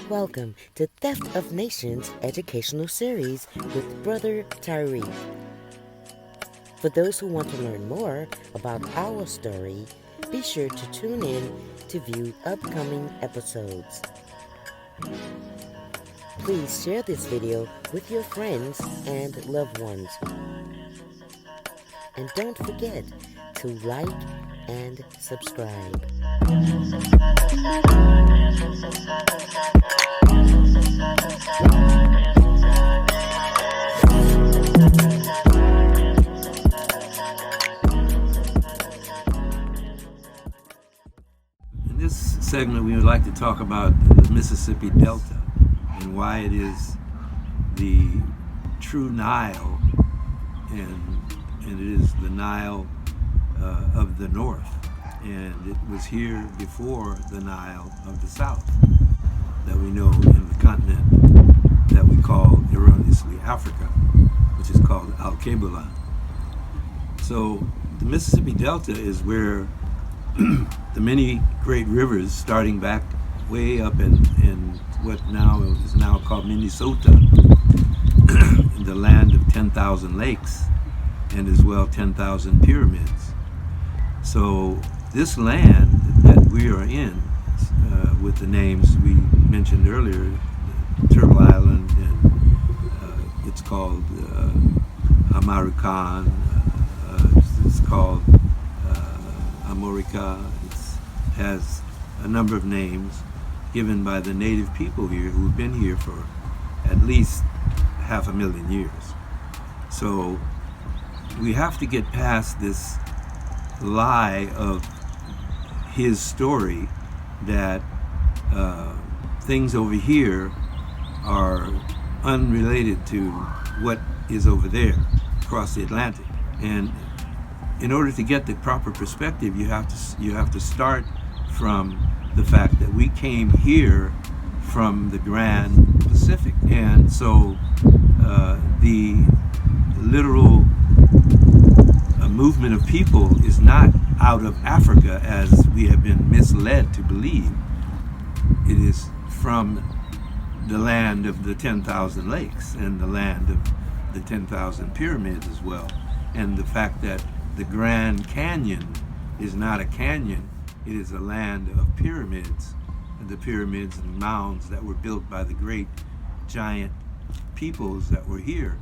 Welcome to Theft of Nations educational series with Brother Tarik. For those who want to learn more about our story, be sure to tune in to view upcoming episodes. Please share this video with your friends and loved ones. And don't forget to like and subscribe. In this segment, we would like to talk about the Mississippi Delta and why it is the true Nile, and it is the Nile of the North, and it was here before the Nile of the South that we know in the continent that we call erroneously Africa, which is called Al-Qibla. So the Mississippi Delta is where the many great rivers, starting back way up in what now is called Minnesota, in the land of 10,000 lakes, and as well 10,000 pyramids. So this land that we are in, with the names we mentioned earlier, Turtle Island, and it's called Amarican, it's called Amorica. It has a number of names given by the native people here who've been here for at least 500,000 years. So we have to get past this lie of his story that things over here are unrelated to what is over there across the Atlantic. And in order to get the proper perspective, you have to start from the fact that we came here from the Grand Pacific, and so the literal movement of people is not out of Africa as we have been misled to believe. It is from the land of the 10,000 lakes and the land of the 10,000 pyramids as well, and the fact that the Grand Canyon is not a canyon, it is a land of pyramids, and the pyramids and mounds that were built by the great giant peoples that were here,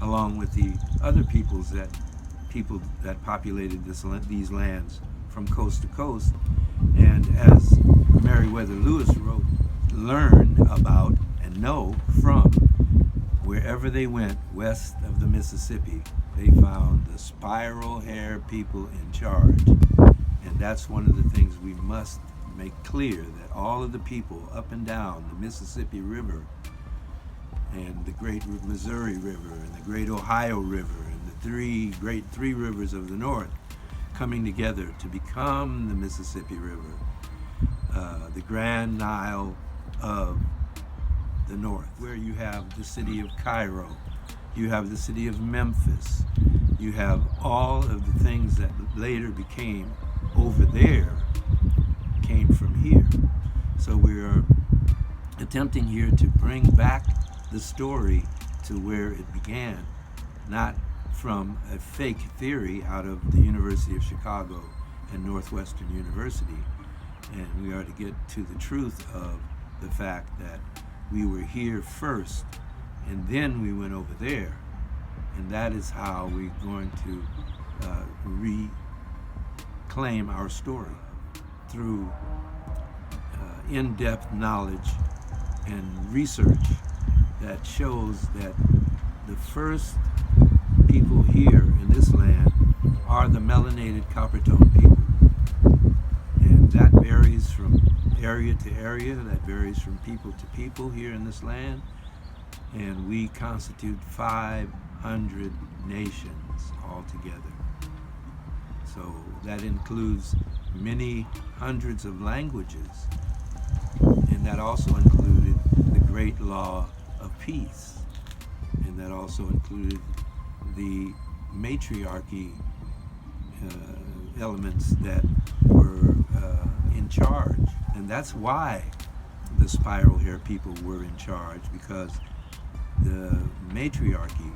along with the other people that populated these lands from coast to coast. And as Meriwether Lewis wrote, learn about and know from wherever they went west of the Mississippi, they found the spiral hair people in charge. And that's one of the things we must make clear, that all of the people up and down the Mississippi River and the great Missouri River and the great Ohio River and the three rivers of the North coming together to become the Mississippi River, the Grand Nile of the North, where you have the city of Cairo, you have the city of Memphis, you have all of the things that later became over there came from here. So we're attempting here to bring back the story to where it began, not from a fake theory out of the University of Chicago and Northwestern University. And we are to get to the truth of the fact that we were here first and then we went over there. And that is how we're going to reclaim our story, through in-depth knowledge and research that shows that the first people here in this land are the melanated copper-toned people. And that varies from area to area, that varies from people to people here in this land. And we constitute 500 nations altogether. So that includes many hundreds of languages, and that also included the great law of peace, and that also included the matriarchy elements that were in charge. And that's why the spiral hair people were in charge, because the matriarchy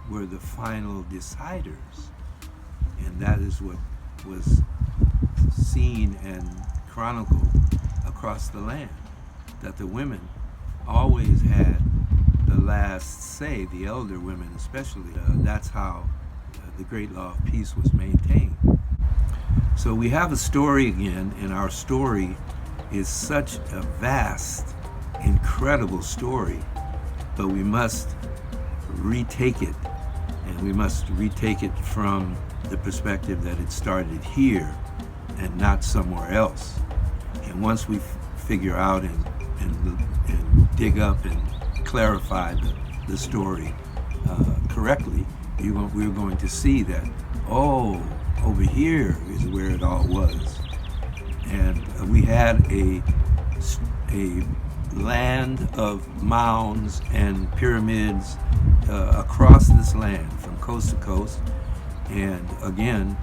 were the final deciders. And that is what was seen and chronicled across the land, that the women always had the last say, the elder women especially. That's how the great law of peace was maintained. So we have a story again, and our story is such a vast, incredible story, but we must retake it, and we must retake it from the perspective that it started here and not somewhere else. And once we figure out and dig up and clarify the story correctly, we're going to see that, oh, over here is where it all was. And we had a land of mounds and pyramids across this land from coast to coast. And again,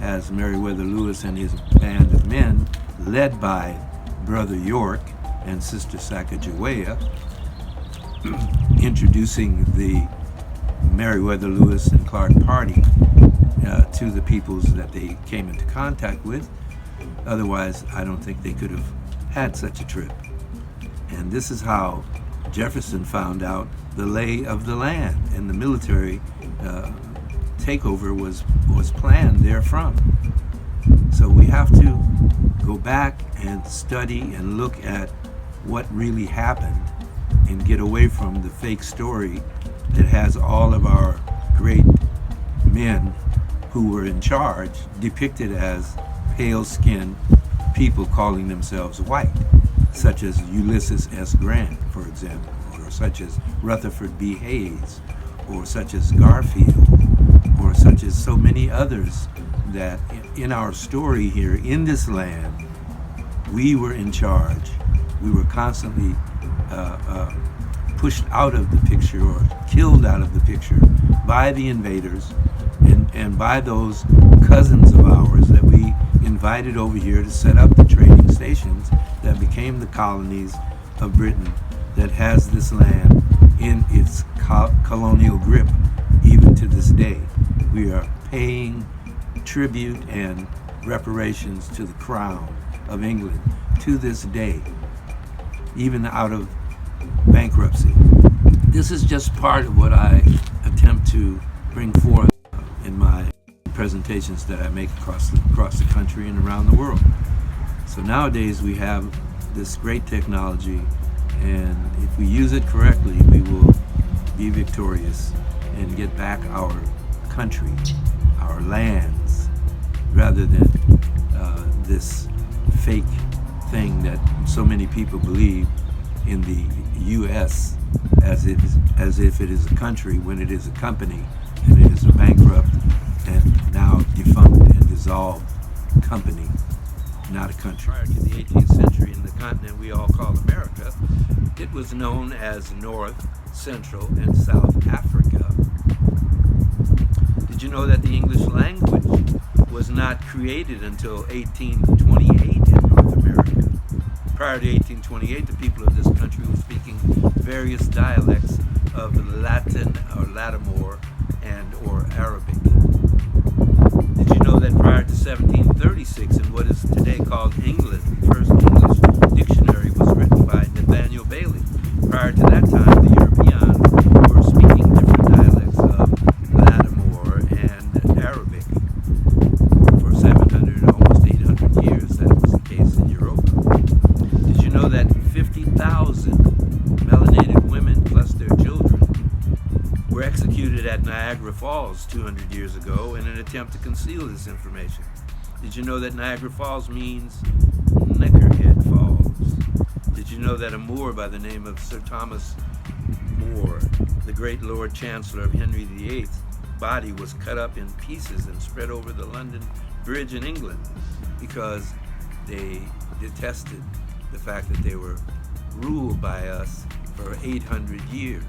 as Meriwether Lewis and his band of men, led by Brother York and Sister Sacagawea, introducing the Meriwether Lewis and Clark Party to the peoples that they came into contact with. Otherwise, I don't think they could have had such a trip. And this is how Jefferson found out the lay of the land, and the military takeover was planned therefrom. So we have to go back and study and look at what really happened and get away from the fake story that has all of our great men who were in charge depicted as pale-skinned people calling themselves white, such as Ulysses S. Grant, for example, or such as Rutherford B. Hayes, or such as Garfield, or such as so many others, that in our story here in this land, we were in charge. We were constantly pushed out of the picture or killed out of the picture by the invaders and by those cousins of ours that we invited over here to set up the trading stations that became the colonies of Britain, that has this land in its colonial grip even to this day. We are paying tribute and reparations to the Crown of England to this day, even out of bankruptcy. This is just part of what I attempt to bring forth in my presentations that I make across the country and around the world. So nowadays we have this great technology, and if we use it correctly, we will be victorious and get back our country, our lands, rather than this fake thing that so many people believe in the U.S. as if it is a country when it is a company, and it is a bankrupt and now defunct and dissolved company, not a country. Prior to the 18th century, in the continent we all call America, it was known as North, Central, and South Africa. Did you know that the English language was not created until 1828 in North America? Prior to 1828, the people of this country were speaking various dialects of Latin or Latimore and or Arabic. Did you know that prior to 1736, in what is today called England, the first English dictionary was written by Nathaniel Bailey? Prior to that time, the Europeans were speaking different dialects of Latimore and Arabic. For 700, almost 800 years, that was the case in Europe. Did you know that 50,000 melanated women plus their children were executed at Niagara Falls 200 years ago in an attempt to conceal this information? Did you know that Niagara Falls means Knickerhead Falls? Did you know that a Moor by the name of Sir Thomas More, the great Lord Chancellor of Henry VIII's body, was cut up in pieces and spread over the London Bridge in England because they detested the fact that they were ruled by us for 800 years?